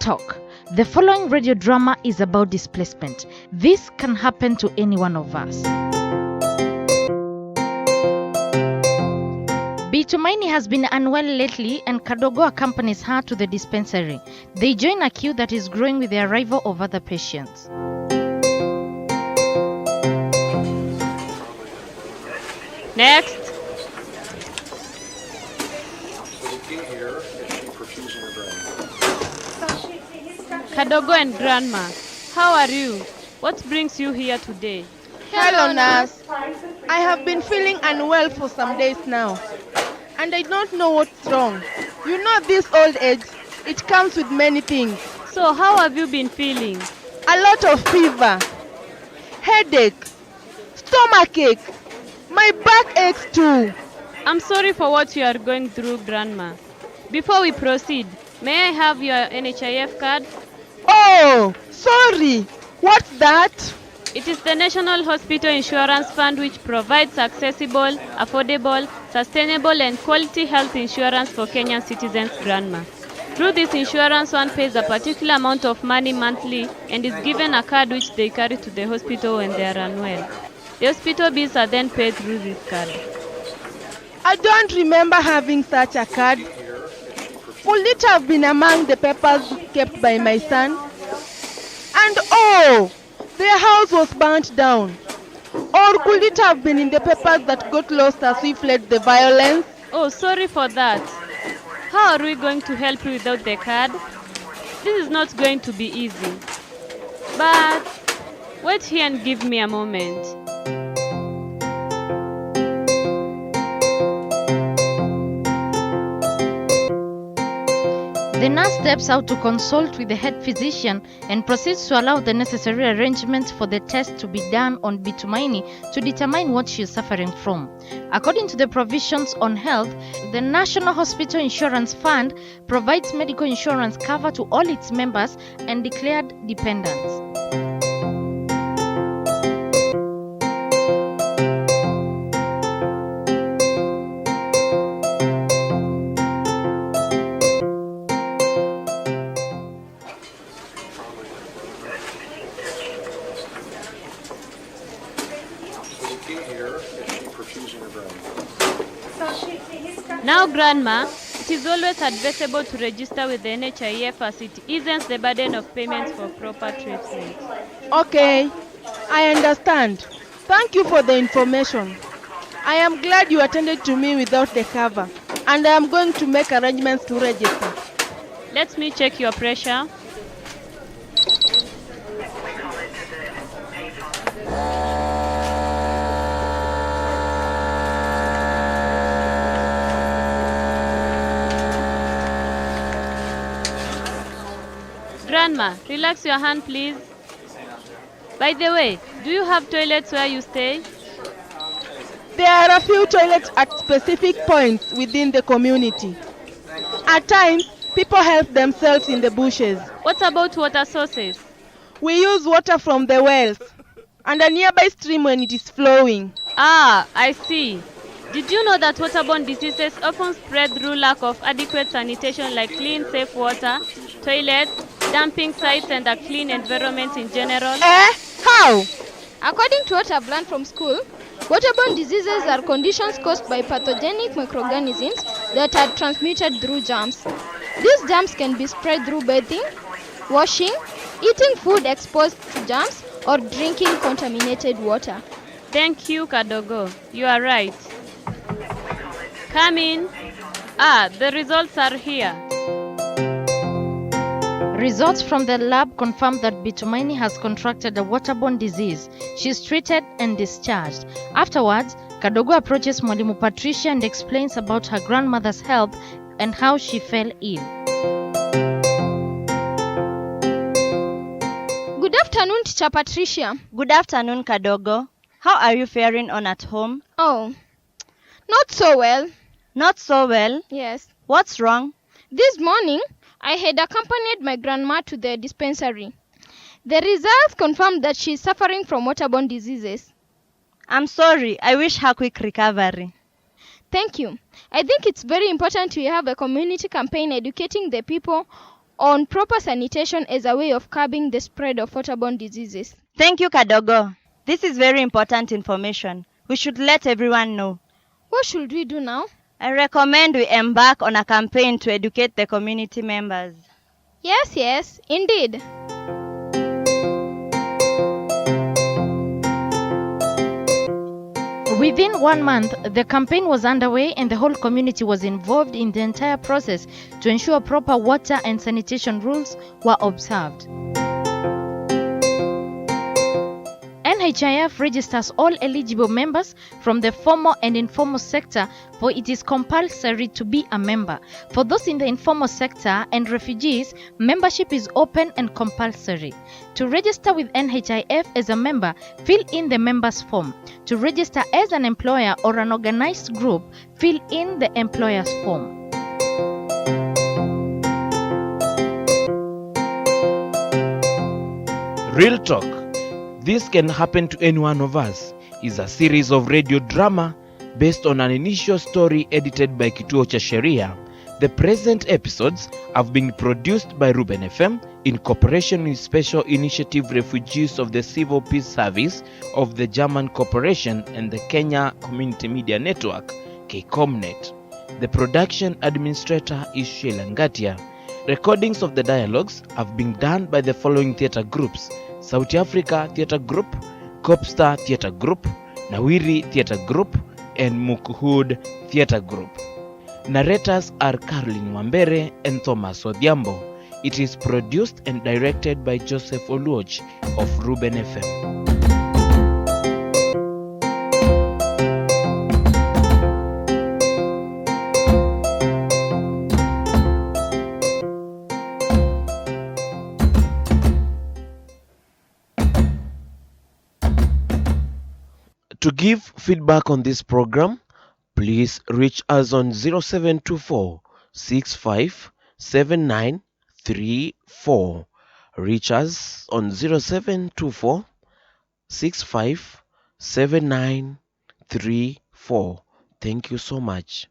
Talk. The following radio drama is about displacement. This can happen to any one of us. Tumaini has been unwell lately and Kadogo accompanies her to the dispensary. They join a queue that is growing with the arrival of other patients. Next. Kadogo and Grandma, how are you? What brings you here today? Hello, nurse. I have been feeling unwell for some days now, and I don't know what's wrong. You know, this old age, it comes with many things. So how have you been feeling? A lot of fever, headache, stomach ache, my back aches too. I'm sorry for what you are going through, Grandma. Before we proceed, may I have your NHIF card? Oh, sorry. What's that? It is the National Hospital Insurance Fund which provides accessible, affordable, sustainable and quality health insurance for Kenyan citizens, Grandma. Through this insurance, one pays a particular amount of money monthly and is given a card which they carry to the hospital when they are unwell. The hospital bills are then paid through this card. I don't remember having such a card. Would it have been among the papers kept by my son? And oh, their house was burnt down. Or could it have been in the papers that got lost as we fled the violence? Oh, sorry for that. How are we going to help you without the card? This is not going to be easy. But wait here and give me a moment. The nurse steps out to consult with the head physician and proceeds to allow the necessary arrangements for the test to be done on Tumaini to determine what she is suffering from. According to the provisions on health, the National Hospital Insurance Fund provides medical insurance cover to all its members and declared dependents. Now, Grandma, it is always advisable to register with the NHIF as it eases the burden of payments for proper treatment. Okay, I understand. Thank you for the information. I am glad you attended to me without the cover, and I am going to make arrangements to register. Let me check your pressure. Grandma, relax your hand, please. By the way, do you have toilets where you stay? There are a few toilets at specific points within the community. At times, people help themselves in the bushes. What about water sources? We use water from the wells and a nearby stream when it is flowing. Ah, I see. Did you know that waterborne diseases often spread through lack of adequate sanitation like clean, safe water, toilets, dumping sites and a clean environment in general? How? According to what I've learned from school, waterborne diseases are conditions caused by pathogenic microorganisms that are transmitted through germs. These germs can be spread through bathing, washing, eating food exposed to germs, or drinking contaminated water. Thank you, Kadogo. You are right. Come in. The results are here. Results from the lab confirm that Tumaini has contracted a waterborne disease. She is treated and discharged. Afterwards, Kadogo approaches Mwalimu Patricia and explains about her grandmother's health and how she fell ill. Good afternoon, Teacher Patricia. Good afternoon, Kadogo. How are you faring on at home? Oh, not so well. Not so well? Yes. What's wrong? This morning, I had accompanied my grandma to the dispensary. The results confirmed that she is suffering from waterborne diseases. I'm sorry. I wish her quick recovery. Thank you. I think it's very important to have a community campaign educating the people on proper sanitation as a way of curbing the spread of waterborne diseases. Thank you, Kadogo. This is very important information. We should let everyone know. What should we do now? I recommend we embark on a campaign to educate the community members. Yes, indeed. Within 1 month, the campaign was underway and the whole community was involved in the entire process to ensure proper water and sanitation rules were observed. NHIF registers all eligible members from the formal and informal sector, for it is compulsory to be a member. For those in the informal sector and refugees, membership is open and compulsory. To register with NHIF as a member, fill in the members form. To register as an employer or an organized group, fill in the employer's form. Real Talk. This Can Happen to Any One of Us is a series of radio drama based on an initial story edited by Kituo cha Sheria. The present episodes have been produced by Ruben FM in cooperation with Special Initiative Refugees of the Civil Peace Service of the German Corporation and the Kenya Community Media Network, KCOMNET. The production administrator is Sheila Ngatia. Recordings of the dialogues have been done by the following theatre groups: South Africa Theatre Group, Copstar Theatre Group, Nawiri Theatre Group, and Mukhood Theatre Group. Narrators are Caroline Wambere and Thomas Odhiambo. It is produced and directed by Joseph Oluoch of Ruben FM. To give feedback on this program, please reach us on 0724 657934. Reach us on 0724 657934. Thank you so much.